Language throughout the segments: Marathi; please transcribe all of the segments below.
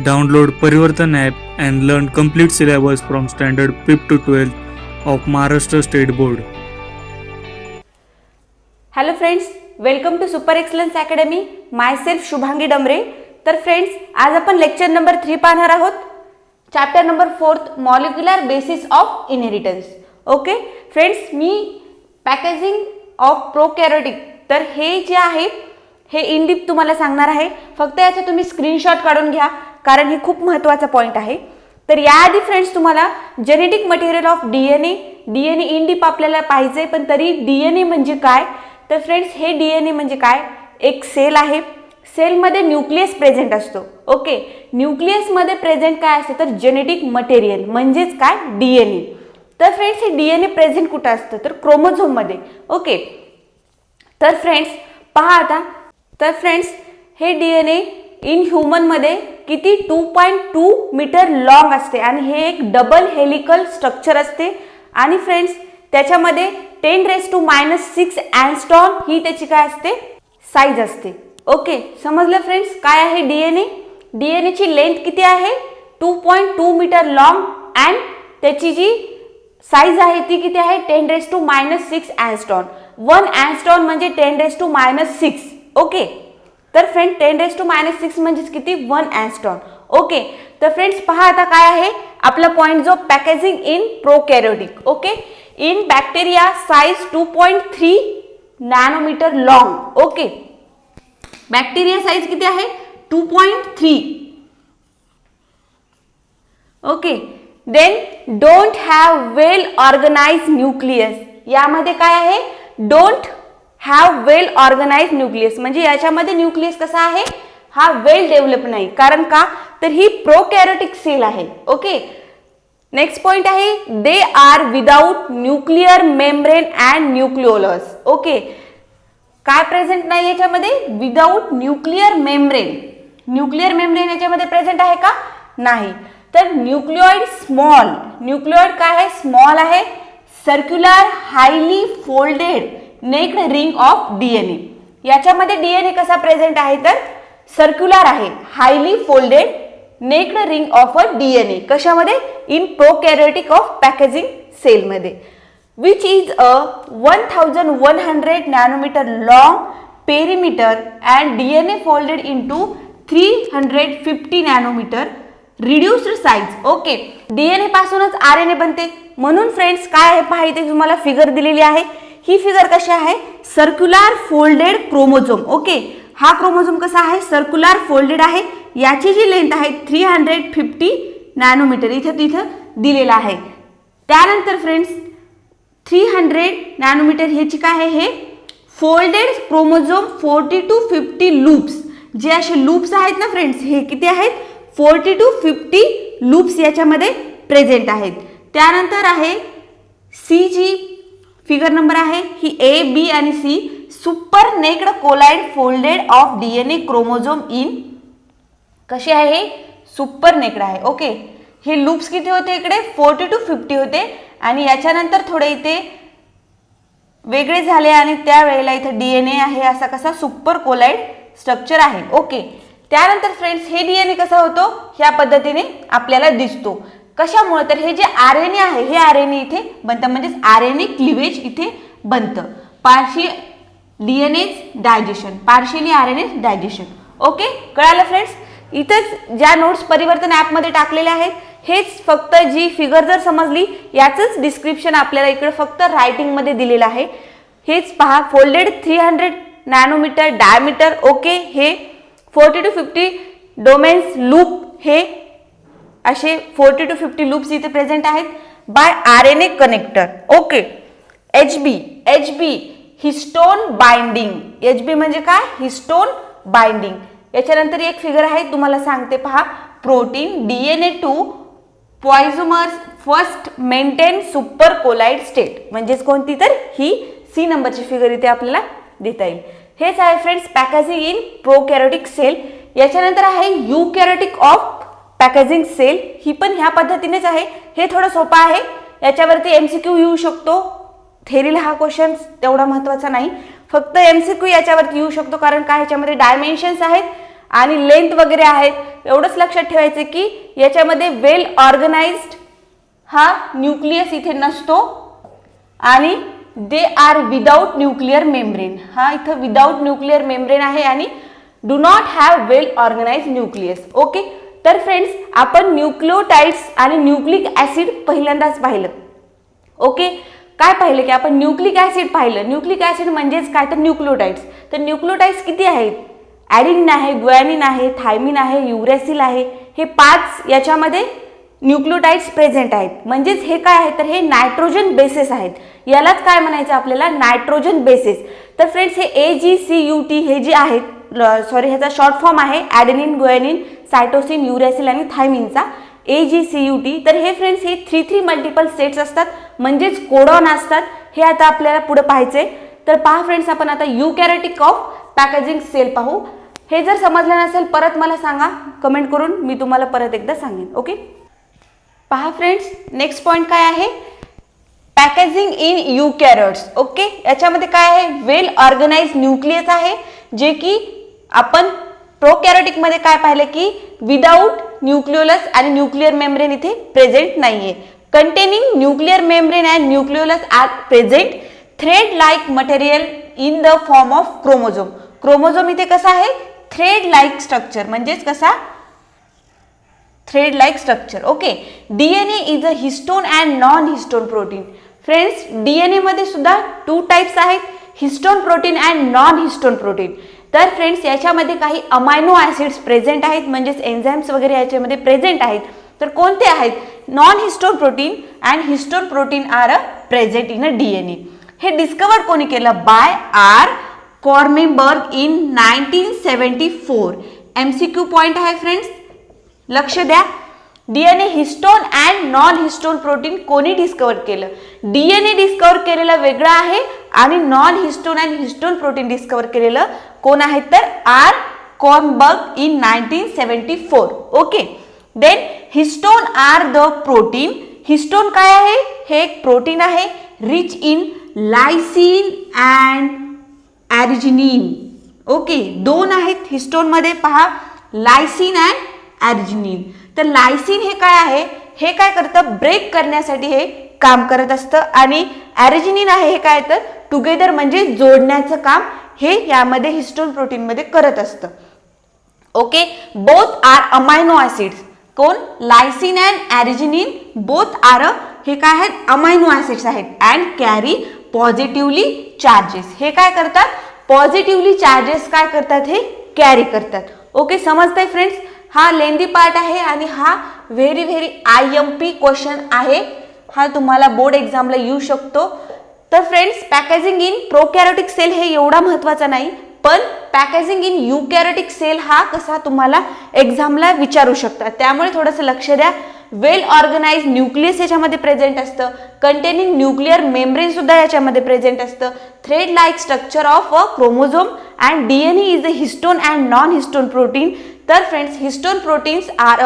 Download Parivartan app and learn complete syllabus from standard 5th to 12th of Maharashtra State Board. Hello friends, welcome to super excellence academy. Myself Shubhangi Damre. तर फ्रेंड्स, आज आपण लेक्चर नंबर 3 पाहणार आहोत. Chapter number 4 molecular basis of inheritance. Okay friends, मी पॅकेजिंग ऑफ प्रोकॅरियोटिक, तर हे जे आहे हे इन डीप तुम्हाला सांगणार आहे. फक्त याचा तुम्ही स्क्रीनशॉट काढून घ्या, कारण हे खूप महत्त्वाचा पॉईंट आहे. तर याआधी फ्रेंड्स तुम्हाला genetic material of DNA in deep आपल्याला पाहिजे, पण तरी डीएनए म्हणजे काय. तर फ्रेंड्स, हे डीएनए म्हणजे काय, एक सेल आहे. सेलमध्ये न्यूक्लियस प्रेझेंट असतो. ओके, न्यूक्लियसमध्ये प्रेझेंट काय असतं, तर जेनेटिक मटेरियल म्हणजेच काय, डीएनए. तर फ्रेंड्स, हे डीएनए प्रेझेंट कुठं असतं, तर क्रोमोझोममध्ये. ओके, तर फ्रेंड्स पहा आता. तर फ्रेंड्स, हे डीएनए इन ह्युमनमध्ये किती 2.2 मीटर लॉंग असते आणि हे एक डबल हेलिकल स्ट्रक्चर असते. आणि फ्रेंड्स, त्याच्यामध्ये 10⁻⁻⁶ अँगस्ट्रॉम ही त्याची काय असते, साईज असते. ओके, समजलं फ्रेंड्स काय आहे डीएनए. डीएनएची लेंथ किती आहे, 2.2 मीटर लॉंग, अँड त्याची जी साईज आहे ती किती आहे, 10⁻⁻⁶ अँगस्ट्रॉम. 1 अँगस्ट्रॉम म्हणजे 10⁻⁻⁶. ओके, तर फ्रेंड 10⁻⁻⁶ म्हणजेच किती, 1 अँगस्ट्रॉम. ओके, तर फ्रेंड्स पहा आता काय आहे आपला पॉइंट, जो packaging in prokaryotic. Okay, in bacteria size 2.3 nanometre long. Okay, bacteria size किती आहे, 2.3. Okay, then don't have well organised nucleus. यामध्ये काय आहे, don't have well organised nucleus, म्हणजे याच्यामध्ये न्यूक्लियस कसा आहे, हा वेल डेव्हलप नाही. कारण का, तर ही प्रोकॅरियोटिक सेल आहे. ओके, नेक्स्ट पॉइंट आहे, दे are without nuclear membrane and nucleolus. Okay, काय प्रेझेंट नाही याच्यामध्ये, without nuclear membrane. Nuclear membrane याच्यामध्ये प्रेझेंट आहे का, नाही. तर न्यूक्लिओइड स्मॉल, न्यूक्लिओइड काय आहे, स्मॉल आहे. Circular highly folded naked ring of DNA. याच्यामध्ये डीएनए कसा प्रेझेंट आहे, तर सर्क्युलर आहे, highly folded naked ring of a DNA. कशामध्ये, इन प्रोकॅरियोटिक ऑफ पॅकेजिंग सेलमध्ये. Which is a 1100 nanometer long perimeter and DNA folded into 350 nanometer reduced size. Okay, DNA पासूनच आरएनए बनते. म्हणून फ्रेंड्स काय आहे पहा, इथे तुम्हाला फिगर दिलेली आहे. ही फिगर कशी आहे, सर्क्युलर फोल्डेड क्रोमोझोम. ओके, हा क्रोमोझोम कसा आहे, सर्क्युलर फोल्डेड आहे. याची जी लेंथ आहे 350 नॅनोमीटर, इथं तिथं दिलेला आहे. त्यानंतर फ्रेंड्स 300 नॅनोमीटर ह्याची काय आहे, हे फोल्डेड क्रोमोझोम 40 to 50 लूप्स. जे असे लूप्स आहेत ना फ्रेंड्स, हे किती आहेत, 40 to 50 लूप्स याच्यामध्ये प्रेझेंट आहेत. त्यानंतर आहे सी, जी फिगर नंबर आहे ही ए, बी आणि C, super naked coiled folded of DNA chromosome in, कशी आहे, सुपर नेक्ड आहे. ओके, हे लूप्स किती होते इकडे, 40 to 50 होते, आणि याच्यानंतर थोडे इथे वेगळे झाले आणि त्यावेळेला इथे डीएनए आहे असा कसा, सुपर कोलाइड स्ट्रक्चर आहे. ओके, त्यानंतर फ्रेंड्स हे डीएनए कसा होतो, ह्या पद्धतीने आपल्याला दिसतो. कशामुळे, तर हे जे आरएनए आहे हे आरएनए इथे बनतं, म्हणजेच आरएनए क्लिवेज इथे बनतं. Partial DNA digestion, partially RNA digestion. Okay, कळालं फ्रेंड्स. इथंच ज्या नोट्स परिवर्तन ॲपमध्ये टाकलेल्या आहेत, हेच फक्त जी फिगर जर समजली, याचंच डिस्क्रिप्शन आपल्याला इकडे फक्त रायटिंगमध्ये दिलेलं आहे. हेच पहा, फोल्डेड 300 नॅनोमीटर डायमीटर. ओके, हे 40 to 50 डोमेन्स लूप, हे असे 40 to 50 लूप्स इथे प्रेझेंट आहेत by RNA connector. Okay, HB histone binding. HB म्हणजे काय, हिस्टोन बाइंडिंग. याच्यानंतर एक फिगर आहे तुम्हाला सांगते पहा, protein DNA topoisomers first maintain super coiled state, म्हणजेच कोणती, तर ही सी नंबरची फिगर इथे आपल्याला देता येईल. हेच आहे फ्रेंड्स पॅकेजिंग इन प्रोकॅरियोटिक सेल. याच्यानंतर आहे यूकॅरियोटिक ऑफ पॅकेजिंग सेल. ही पण ह्या पद्धतीनेच आहे. हे थोडं सोपं आहे, याच्यावरती एमसीक्यू येऊ शकतो. थेरीला हा क्वेश्चन तेवढा महत्त्वाचा नाही, फक्त एमसीक्यू याच्यावरती येऊ शकतो. कारण काय, ह्याच्यामध्ये डायमेन्शन्स आहेत आणि लेंथ वगैरे आहेत. एवढंच लक्षात ठेवायचं की याच्यामध्ये वेल ऑर्गनाइज्ड हा न्यूक्लियस इथे नसतो आणि they are without nuclear membrane. हा इथं विदाउट न्यूक्लिअर मेम्ब्रेन आहे आणि do not have well organised nucleus. Okay, तर फ्रेंड्स आपण न्यूक्लिओटाइड्स आणि न्यूक्लिक ऍसिड पहिल्यांदाच पाहिलं. ओके, काय पाहिलं की आपण न्यूक्लिक ऍसिड पाहिलं. न्यूक्लिक ऍसिड म्हणजेच काय तर न्यूक्लिओटाइड्स. तर न्यूक्लिओटाइड्स किती आहेत? ॲडेनिन आहे, ग्वानिन आहे, थायमिन आहे, युरॅसिल आहे. हे 5 याच्यामध्ये न्यूक्लिओटाइड्स प्रेझेंट आहेत. म्हणजेच हे काय आहे तर हे नायट्रोजन बेसेस आहेत. यालाच काय म्हणायचं आपल्याला? Nitrogen bases. तर फ्रेंड्स हे AGCUT हे जे आहेत, सॉरी ह्याचा शॉर्ट फॉर्म आहे ॲडेनिन, ग्वानिन, सायटोसिन, युरॅसिल आणि थायमिनचा AGCUT. तर हे फ्रेंड्स हे 3 मल्टिपल सेट्स असतात म्हणजेच कोडॉन असतात. हे आता आपल्याला पुढे पाहायचंय. तर पहा फ्रेंड्स, आपण आता युकॅरियोटिक ऑफ पॅकेजिंग सेल पाहू. हे जर समजलं नसेल परत मला सांगा कमेंट करून, मी तुम्हाला परत एकदा सांगेन. ओके, पहा फ्रेंड्स, नेक्स्ट पॉइंट काय आहे? Packaging in युकॅरियोट्स. ओके, याच्यामध्ये काय आहे? वेल ऑर्गनाइज्ड न्यूक्लियस आहे, जे की आपण प्रोकॅरियोटिक मध्ये काय पाहिलं की विदाउट न्यूक्लियोलस आणि न्यूक्लिअर मेम्ब्रेन इथे प्रेझेंट नाहीये. Containing nuclear membrane and nucleolus are present. Thread like material in the form of chromosome. Chromosome इथे कसा आहे? थ्रेड लाईक स्ट्रक्चर, म्हणजेच कसा? Thread like structure. Okay, DNA is a histone and non histone protein. Friends, DNA मध्ये सुद्धा 2 टाइप्स आहेत, histone protein and non histone protein. तर फ्रेंड्स, याच्यामध्ये काही अमायनो ऍसिड्स प्रेझेंट आहेत, म्हणजेच एन्झाइम्स वगैरे याच्यामध्ये प्रेझेंट आहेत. तर कोणते आहेत? Non histone protein and histone protein are present in a DNA. हे डिस्कवर कोणी केलं? By R. Kornberg in 1974. MCQ point आहे फ्रेंड्स, लक्ष द्या. DNA histone and non histone protein कोणी डिस्कवर केलं? DNA डिस्कवर केलेलं वेगळं आहे आणि non histone and histone protein discover केलेलं कोण आहेत तर R. Kornberg in 1974. Okay, then histone are the protein. Histone काय आहे? हे एक प्रोटीन आहे rich in lysine and arginine. Okay, 2 आहेत हिस्टोन मध्ये, पहा, लायसिन अँड ॲर्जिनिन. तर लायसिन हे काय आहे? हे काय करतं? ब्रेक करण्यासाठी हे काम करत असतं. आणि ॲर्जिनिन आहे हे काय तर टुगेदर म्हणजे जोडण्याचं काम हे यामध्ये हिस्टोन प्रोटीन मध्ये करत असतं. Okay, both are amino acids. कोण? Lysine and arginine both are हे काय आहेत? अमायनो ऍसिड्स आहेत अँड कॅरी पॉझिटिव्हली चार्जेस. हे काय करतात? पॉझिटिव्हली चार्जेस काय करतात? हे कॅरी करतात. ओके, समजतंय फ्रेंड्स? हा लेंदी पार्ट आहे आणि हा व्हेरी IMP क्वेश्चन आहे. हा तुम्हाला बोर्ड एक्झामला येऊ शकतो. तर फ्रेंड्स, पॅकेजिंग इन प्रोकॅरियोटिक सेल हे एवढा महत्वाचा नाही, पण पॅकेजिंग इन युकॅरियोटिक सेल हा कसा तुम्हाला एक्झामला विचारू शकतात. त्यामुळे थोडंसं लक्ष द्या. वेल ऑर्गनाइज्ड न्यूक्लियस याच्यामध्ये प्रेझेंट असतं. कंटेनिंग न्यूक्लिअर मेम्ब्रेन सुद्धा याच्यामध्ये प्रेझेंट असतं. Thread like structure of a chromosome and DNA is a histone and non histone protein. तर friends, histone proteins are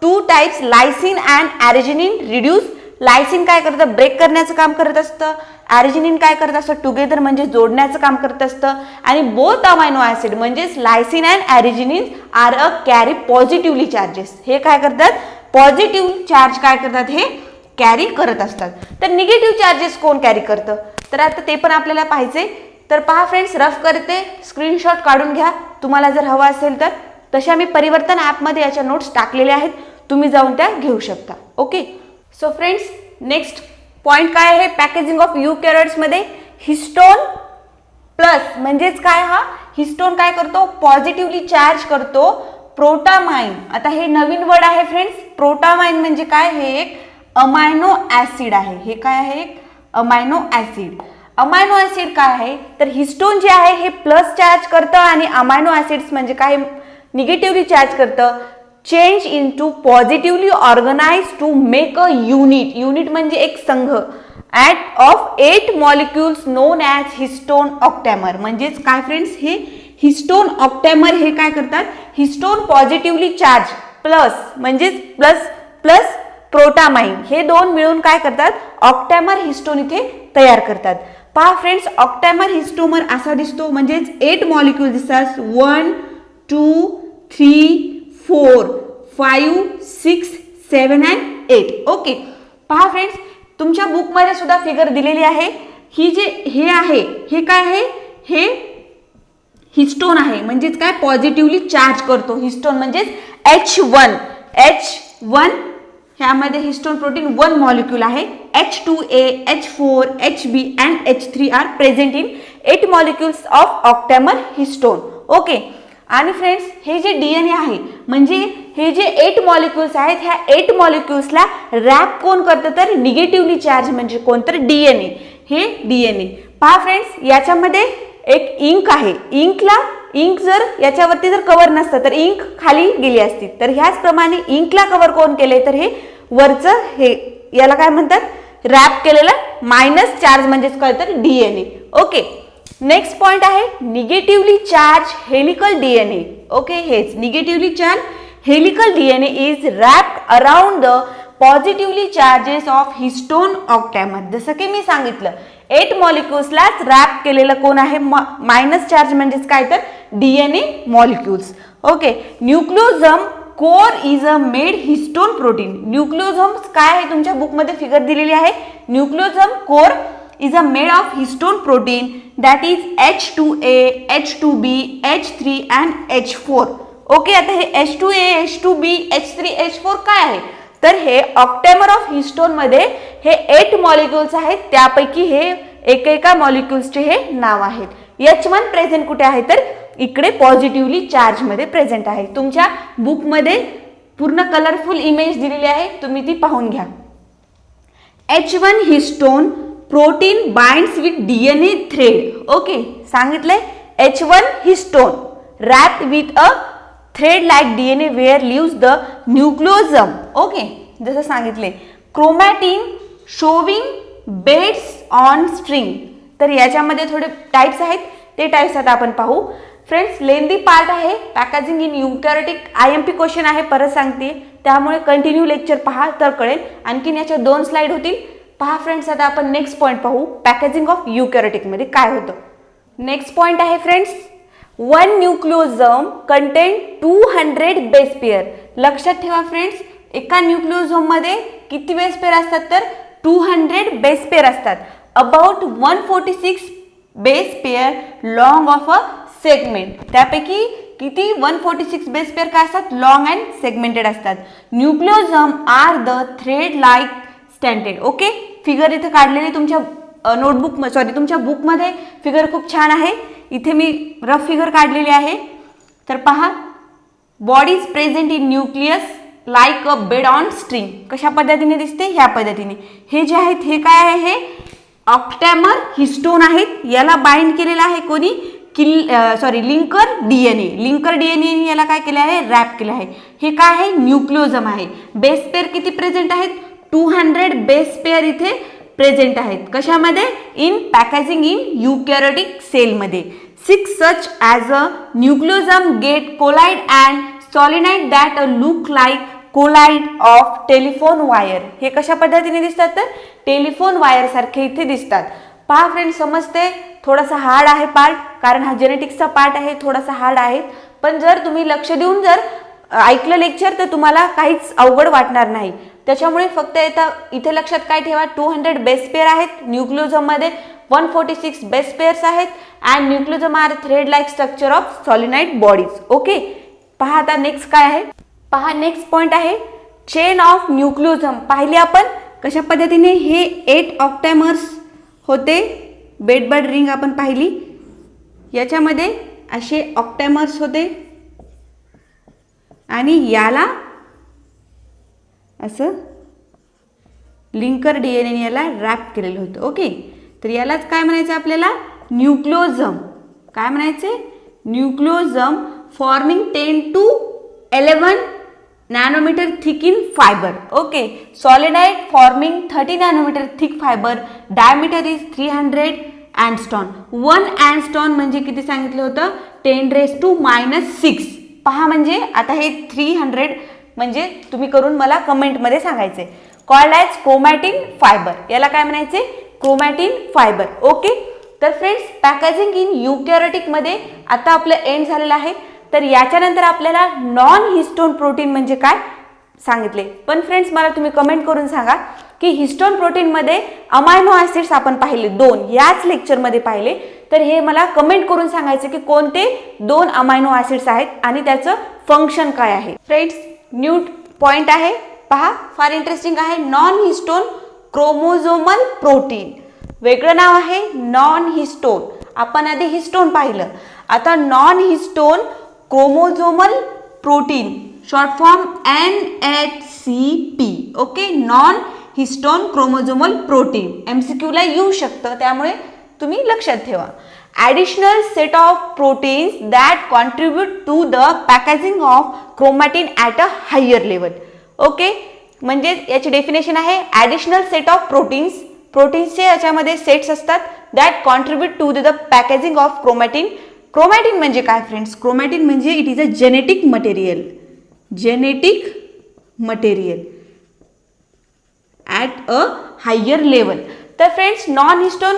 2 types, lysine and arginine. Reduce. Lysine काय करतं? ब्रेक करण्याचं काम करत असतं. ॲर्जिनिन काय करत असतं? टुगेदर म्हणजे जोडण्याचं काम करत असतं. आणि बोथ अमायनो ऍसिड म्हणजेच lysine and arginine are carry positively charges. हे काय करतात? पॉझिटिव्ह चार्ज काय करतात? हे कॅरी करत असतात. तर निगेटिव्ह चार्जेस कोण कॅरी करतं? तर आता ते पण आपल्याला पाहिजे. तर पहा फ्रेंड्स, रफ करते, स्क्रीनशॉट काढून घ्या तुम्हाला जर हवा असेल तर. तशा मी परिवर्तन ॲपमध्ये याच्या नोट्स टाकलेल्या आहेत, तुम्ही जाऊन त्या घेऊ शकता. Okay, so friends, next point काय आहे पॅकेजिंग ऑफ युकॅरियोट्स मध्ये? हिस्टोन प्लस म्हणजेच काय? हा हिस्टोन काय करतो? पॉझिटिव्हली चार्ज करतो प्रोटामाइन. आता हे नवीन वर्ड आहे फ्रेंड्स. प्रोटामाइन म्हणजे काय? हे एक अमायनो ऍसिड आहे. हे काय आहे? एक अमायनो ऍसिड. अमायनो ऍसिड काय आहे तर हिस्टोन जे आहे हे प्लस चार्ज करतं आणि अमायनो ऍसिड्स म्हणजे काय? निगेटिव्हली चार्ज करतं. Change into positively organise to make a unit. Unit म्हणजे एक संघ at of 8 molecules known as histone octamer. म्हणजेच काय फ्रेंड्स? हे हिस्टोन ऑक्टॅमर हे काय करतात? हिस्टोन पॉझिटिव्हली चार्ज प्लस म्हणजेच प्लस प्लस प्रोटामाइन हे 2 मिळून काय करतात? ऑक्टॅमर हिस्टोन इथे तयार करतात. पहा फ्रेंड्स, ऑक्टॅमर हिस्टोमर असा दिसतो, म्हणजेच 8 मॉलिक्युल दिसतात. 1 2 3 4 5 6 7 and 8. ओके, पहा फ्रेंड्स, तुमच्या बुकमध्ये सुद्धा फिगर दिलेली आहे. ही जे हे आहे हे काय आहे, हे हिस्टोन आहे, म्हणजेच काय पॉझिटिव्हली चार्ज करतो. हिस्टोन म्हणजेच H1 ह्यामध्ये हिस्टोन प्रोटीन 1 मॉलिक्यूल आहे. H2A, H4, HB and H3 are present in 8 molecules of octamer histone. Okay, आणि फ्रेंड्स, हे जे DNA आहे म्हणजे हे जे 8 मॉलिक्युल्स आहेत, ह्या 8 मॉलिक्युल्सला रॅप कोण करतं तर निगेटिव्हली चार्ज म्हणजे कोण तर DNA. हे DNA पहा फ्रेंड्स, याच्यामध्ये एक इंक आहे. इंक जर याच्यावरती जर कव्हर नसतं तर इंक खाली गेली असती. तर ह्याचप्रमाणे इंकला कव्हर कोण केलंय तर हे वरचं हे याला काय म्हणतात, रॅप केलेलं मायनस चार्ज म्हणजेच काय तर DNA. ओके, नेक्स्ट पॉइंट आहे negatively charge helical DNA. Okay, हेच negatively charge helical DNA is wrapped around the positively charges of histone octamer. जसं की मी सांगितलं 8 मॉलिक्युल्सलाच रॅप केलेलं कोण आहे, मायनस चार्ज म्हणजेच काय तर DNA molecules. Okay, nucleosome core is a made histone protein. Nucleosome काय आहे, तुमच्या बुकमध्ये फिगर दिलेली आहे. Nucleosome core is a made of histone protein that is H2A, H2B, H3 and H4. Okay, आता हे H2A, H2B, H3, H4 काय आहे तर हे ऑक्टॅमर ऑफ हिस्टोन मध्ये हे 8 मॉलिक्युल्स आहेत, त्यापैकी हे एकेका मॉलिक्युल्सचे हे नाव आहेत. H1 प्रेझेंट कुठे आहे तर इकडे पॉझिटिव्हली चार्ज मध्ये प्रेझेंट आहे. तुमच्या बुकमध्ये पूर्ण कलरफुल इमेज दिलेली आहे, तुम्ही ती पाहून घ्या. H1 histone protein binds with DNA thread. Okay, सांगितलंय H1 histone wrapped with a thread like DNA where lives the nucleosome. Okay, जसं सांगितले chromatin showing beads on string. तर याच्यामध्ये थोडे टाइप्स आहेत, ते टाइप्स आता आपण पाहू. फ्रेंड्स, लेंदी पार्ट आहे, पॅकेजिंग इन युकॅरियोटिक IMP क्वेश्चन आहे, परत सांगते, त्यामुळे कंटिन्यू लेक्चर पहा तर कळेल. आणखीन याच्या 2 स्लाइड होतील. पहा फ्रेंड्स, आता आपण नेक्स्ट पॉइंट पाहू, पॅकेजिंग ऑफ युकॅरियोटिक मध्ये काय होतं. नेक्स्ट पॉइंट आहे फ्रेंड्स, 1 न्यूक्लियोझम कंटेन 200 बेस पेअर. लक्षात ठेवा फ्रेंड्स, एका न्यूक्लियोझोम मध्ये किती बेस पेअर असतात तर 200 बेस पेअर असतात. About 146 base pair long of a segment. त्यापैकी किती 146 बेस पेअर काय असतात, लॉंग अँड सेगमेंटेड असतात. Nucleosome are the thread like स्टँडेड. ओके, फिगर इथे काढलेली तुमच्या नोटबुक तुमच्या बुकमध्ये फिगर खूप छान आहे. इथे मी रफ फिगर काढलेली आहे. तर पहा, body is present in nucleus like a bed on string. कशा पद्धतीने दिसते, ह्या पद्धतीने. हे जे आहेत हे काय आहे, हे ऑक्टॅमर हिस्टोन आहेत. याला बाइंड केलेलं आहे कोणी, लिंकर DNA. लिंकर DNA याला काय केलं आहे, रॅप केलं आहे. हे काय आहे, न्यूक्लियोझम आहे. बेस पेअर किती प्रेझेंट आहेत, 200 बेस पेअर इथे प्रेझेंट आहेत. कशामध्ये, इन पॅकेजिंग इन युकॅरियोटिक सेलमध्ये. 6 such as a nucleosome get coiled and solenoid that look like coiled of telephone wire. हे कशा पद्धतीने दिसतात तर टेलिफोन वायर सारखे इथे दिसतात. पहा फ्रेंड्स, समजते, थोडासा हार्ड आहे पार्ट, कारण हा जेनेटिक्सचा पार्ट आहे, थोडासा हार्ड आहे. पण जर तुम्ही लक्ष देऊन जर ऐकलं लेक्चर तर तुम्हाला काहीच अवघड वाटणार नाही. त्याच्यामुळे फक्त इथे लक्षात काय ठेवा, 200 बेस पेअर आहेत न्यूक्लियोझम मध्ये, 146 बेस पेअर्स आहेत and nucleosome are thread like structure of solenoid bodies. Okay, पहा आता नेक्स्ट काय आहे. पहा, नेक्स्ट पॉइंट आहे चेन ऑफ न्यूक्लियोझम. पाहिले आपण कशा पद्धतीने हे 8 ऑक्टॅमर्स होते, बेडबर्ड रिंग आपण पाहिली. याच्यामध्ये असे ऑक्टॅमर्स होते आणि याला असं लिंकर DNA याला रॅप केलेलं होतं. ओके, तर यालाच काय म्हणायचं आपल्याला, न्यूक्लियोझम. काय म्हणायचे, nucleosome forming 10 to 11 nanometre thick in fibre. Okay, solenoid forming 30 nanometre thick fibre. Diameter is 300 angstrom. 1 angstrom म्हणजे किती सांगितलं होतं, 10⁻⁻⁶. पहा, म्हणजे आता हे 300 म्हणजे तुम्ही करून मला कमेंटमध्ये सांगायचे. Called as chromatin fibre. याला काय म्हणायचे, क्रोमॅटिन फायबर. ओके, तर फ्रेंड्स, पॅकेजिंग इन युकॅरियोटिक मध्ये आता आपलं एंड झालेलं आहे. तर याच्यानंतर आपल्याला नॉन हिस्टोन प्रोटीन म्हणजे काय सांगितले. पण फ्रेंड्स मला तुम्ही कमेंट करून सांगा की हिस्टोन प्रोटीनमध्ये अमायनो ॲसिड्स आपण पाहिले 2 याच लेक्चरमध्ये पाहिले, तर हे मला कमेंट करून सांगायचं की कोणते 2 अमायनो ॲसिड्स आहेत आणि त्याचं फंक्शन काय आहे. फ्रेंड्स न्यू पॉइंट आहे पहा, फार इंटरेस्टिंग आहे. नॉन हिस्टोन क्रोमोझोमल प्रोटीन, वेगळं नाव आहे नॉन हिस्टोन. आपण आधी हिस्टोन पाहिलं, आता non histone chromosomal protein, short form NHCP. Okay, non histone chromosomal protein MCQ ला येऊ शकतं, त्यामुळे तुम्ही लक्षात ठेवा. Additional set of proteins that contribute to the packaging of chromatin at a higher level. Okay, म्हणजे याची डेफिनेशन आहे ॲडिशनल सेट ऑफ प्रोटीन्स, प्रोटीन्सचे याच्यामध्ये सेट्स असतात that contribute to the packaging of chromatin. Chromatin म्हणजे काय फ्रेंड्स? क्रोमॅटिन म्हणजे it is a genetic material, genetic material at a higher level. तर फ्रेंड्स नॉन हिस्टोन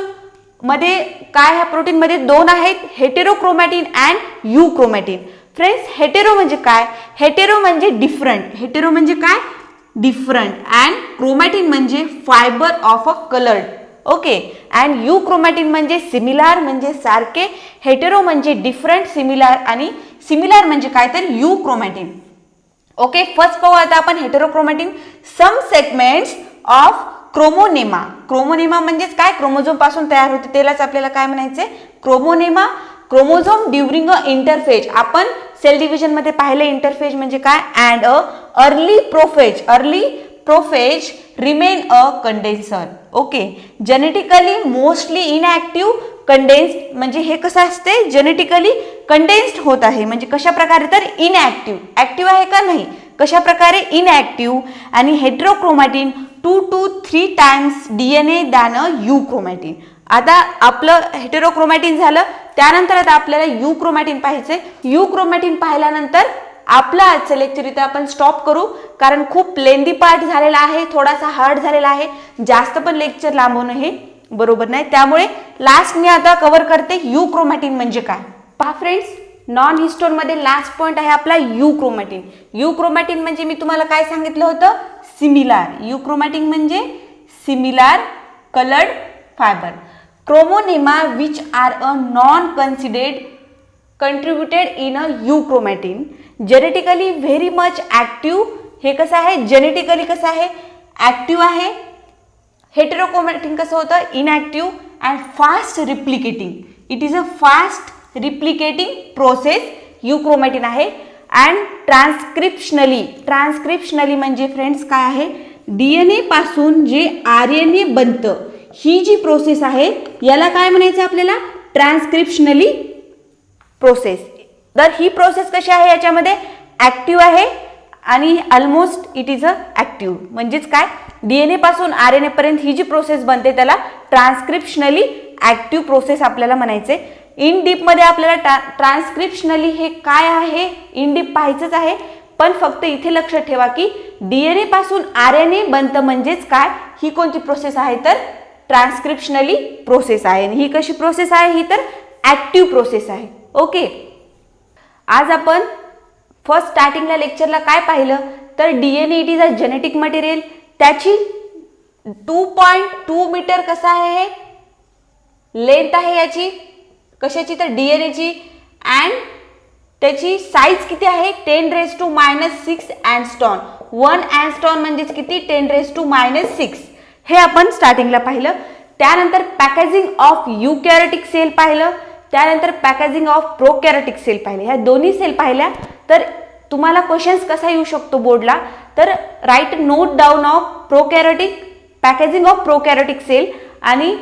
मध्ये काय, ह्या प्रोटीन मध्ये 2 आहेत, heterochromatin and euchromatin. Friends hetero म्हणजे काय? हेटेरो म्हणजे डिफरंट, हेटेरो म्हणजे काय? डिफरंट. अँड क्रोमॅटिन म्हणजे fibre of a coloured. Okay, and euchromatin म्हणजे सिमिलर म्हणजे सारखे, हेटेरो म्हणजे डिफरंट, सिमिलर आणि सिमिलर म्हणजे काय तर युक्रोमॅटिन. ओके, फर्स्ट पाहू आता आपण हेटेरोक्रोमॅटिन. सम सेगमेंट्स ऑफ क्रोमोनेमा. क्रोमोनेमा म्हणजेच काय? क्रोमोझोम पासून तयार होते, त्यालाच आपल्याला काय म्हणायचे? Chromonema. Chromosome during a interphase, आपण सेल डिव्हिजन मध्ये पाहिले इंटरफेज म्हणजे काय? And a early prophase, early prophase remain a condenser. Okay, genetically mostly inactive condensed म्हणजे हे कसं असते? जेनेटिकली कंडेन्स्ड होत आहे, म्हणजे कशा प्रकारे तर इनएक्टिव्ह, ऍक्टिव्ह आहे का नाही, कशा प्रकारे इनएक्टिव्ह. आणि heterochromatin 2 to 3 times DNA than a euchromatin. आता आपलं हेटेरोक्रोमॅटिन झालं, त्यानंतर आता आपल्याला युक्रोमॅटिन पाहायचंय. युक्रोमॅटिन पाहिल्यानंतर आपलं आजचं लेक्चर इथे आपण स्टॉप करू, कारण खूप लेंदी पार्ट झालेला आहे, थोडासा हार्ड झालेला आहे, जास्त पण लेक्चर लांबवणं हे बरोबर नाही, त्यामुळे लास्ट मी आता कव्हर करते युक्रोमॅटिन म्हणजे काय. पहा फ्रेंड्स, नॉन हिस्टोन मध्ये लास्ट पॉइंट आहे आपला युक्रोमॅटिन. युक्रोमॅटिन म्हणजे मी तुम्हाला काय सांगितलं होतं? सिमिलर. युक्रोमॅटिन म्हणजे similar coloured fibre. Chromonema which are a non contributed in a euchromatin, genetically very much active. हे कसं आहे? जेनेटिकली कसं आहे? ऍक्टिव्ह आहे. हेटेरोक्रोमॅटिन कसं होतं? Inactive and fast replicating. It is a fast replicating process euchromatin आहे. अँड ट्रान्सक्रिप्शनली, ट्रान्सक्रिप्शनली म्हणजे फ्रेंड्स काय आहे? DNA पासून जे RNA बनतं, ही जी प्रोसेस आहे याला काय म्हणायचं आपल्याला? ट्रान्सक्रिप्शनली प्रोसेस. तर ही प्रोसेस कशी आहे? याच्यामध्ये ऍक्टिव्ह आहे आणि almost it is a active. म्हणजेच काय? DNA पासून RNA पर्यंत ही जी प्रोसेस बनते त्याला ट्रान्सक्रिप्शनली ऍक्टिव्ह प्रोसेस आपल्याला म्हणायचे. इन डीप मध्ये आपल्याला ट्रान्सक्रिप्शनली हे काय आहे इन डीप पाहायचंच आहे, पण फक्त इथे लक्षात ठेवा की DNA पासून RNA बनतं म्हणजेच काय? ही कोणती प्रोसेस आहे तर ट्रान्सक्रिप्शनली प्रोसेस आहे. आणि ही कशी प्रोसेस आहे? ही तर ऍक्टिव्ह प्रोसेस आहे. ओके, आज आपण फर्स्ट स्टार्टिंगला लेक्चरला काय पाहिलं तर DNA it is a genetic material. त्याची 2.2 मीटर कसं आहे? हे लेंथ आहे याची, कशाची तर DNA ची. अँड त्याची साईज किती आहे? 10⁻⁻6 अँगस्ट्रॉन. 1 अँगस्ट्रॉन म्हणजेच किती? 10⁻⁻6. हे आपण स्टार्टिंगला पाहिलं. त्यानंतर पॅकेजिंग ऑफ युकॅरियोटिक सेल पाहिलं, त्यानंतर पॅकेजिंग ऑफ प्रोकॅरियोटिक सेल पाहिले. ह्या दोन्ही सेल पाहिल्या तर तुम्हाला क्वेश्चन्स कसा येऊ शकतो बोर्डला तर write note down of prokaryotic, packaging of prokaryotic cell. आणि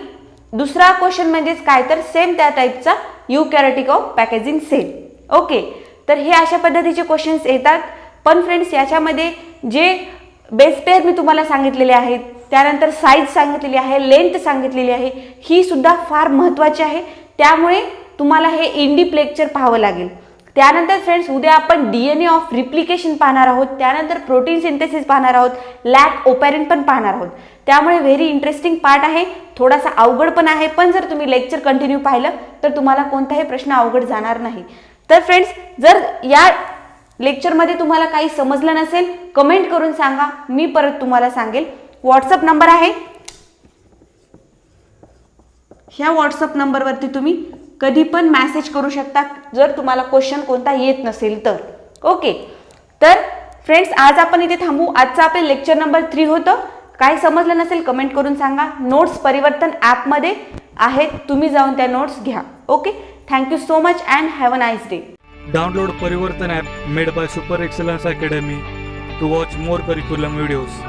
दुसरा क्वेश्चन म्हणजेच काय तर सेम त्या टाईपचा eukaryotic of packaging cell. Okay, तर हे अशा पद्धतीचे क्वेश्चन्स येतात. पण फ्रेंड्स याच्यामध्ये जे बेस पेअर मी तुम्हाला सांगितलेले आहेत, त्यानंतर साईज सांगितलेली आहे, लेंथ सांगितलेली आहे, ही सुद्धा फार महत्त्वाची आहे. त्यामुळे तुम्हाला हे इन डीप लेक्चर पाहावं लागेल. त्यानंतर फ्रेंड्स उद्या आपण DNA ऑफ रिप्लिकेशन पाहणार आहोत, त्यानंतर प्रोटीन सिंथेसिस पाहणार आहोत, लॅक ओपॅरिन पण पाहणार आहोत. त्यामुळे व्हेरी इंटरेस्टिंग पार्ट आहे, थोडासा अवघड पण आहे, पण जर तुम्ही लेक्चर कंटिन्यू पाहिलं तर तुम्हाला कोणताही प्रश्न अवघड जाणार नाही. तर फ्रेंड्स, जर या लेक्चरमध्ये तुम्हाला काही समजलं नसेल कमेंट करून सांगा, मी परत तुम्हाला सांगेल. व्हॉट्सअप नंबर आहे, ह्या व्हॉट्सअप नंबरवरती तुम्ही कधी पण मेसेज करू शकता जर तुम्हाला क्वेश्चन कोणता येत नसेल तर. ओके, तर फ्रेंड्स आज आपण इथे थांबू. आजचं आपलं लेक्चर नंबर 3 होतं. काय समजलं नसेल कमेंट करून सांगा. नोट्स परिवर्तन ॲपमध्ये आहेत, तुम्ही जाऊन त्या नोट्स घ्या. Okay, thank you so much and have a nice day. Download Parivartan app made by Super Excellence Academy to watch more curriculum videos.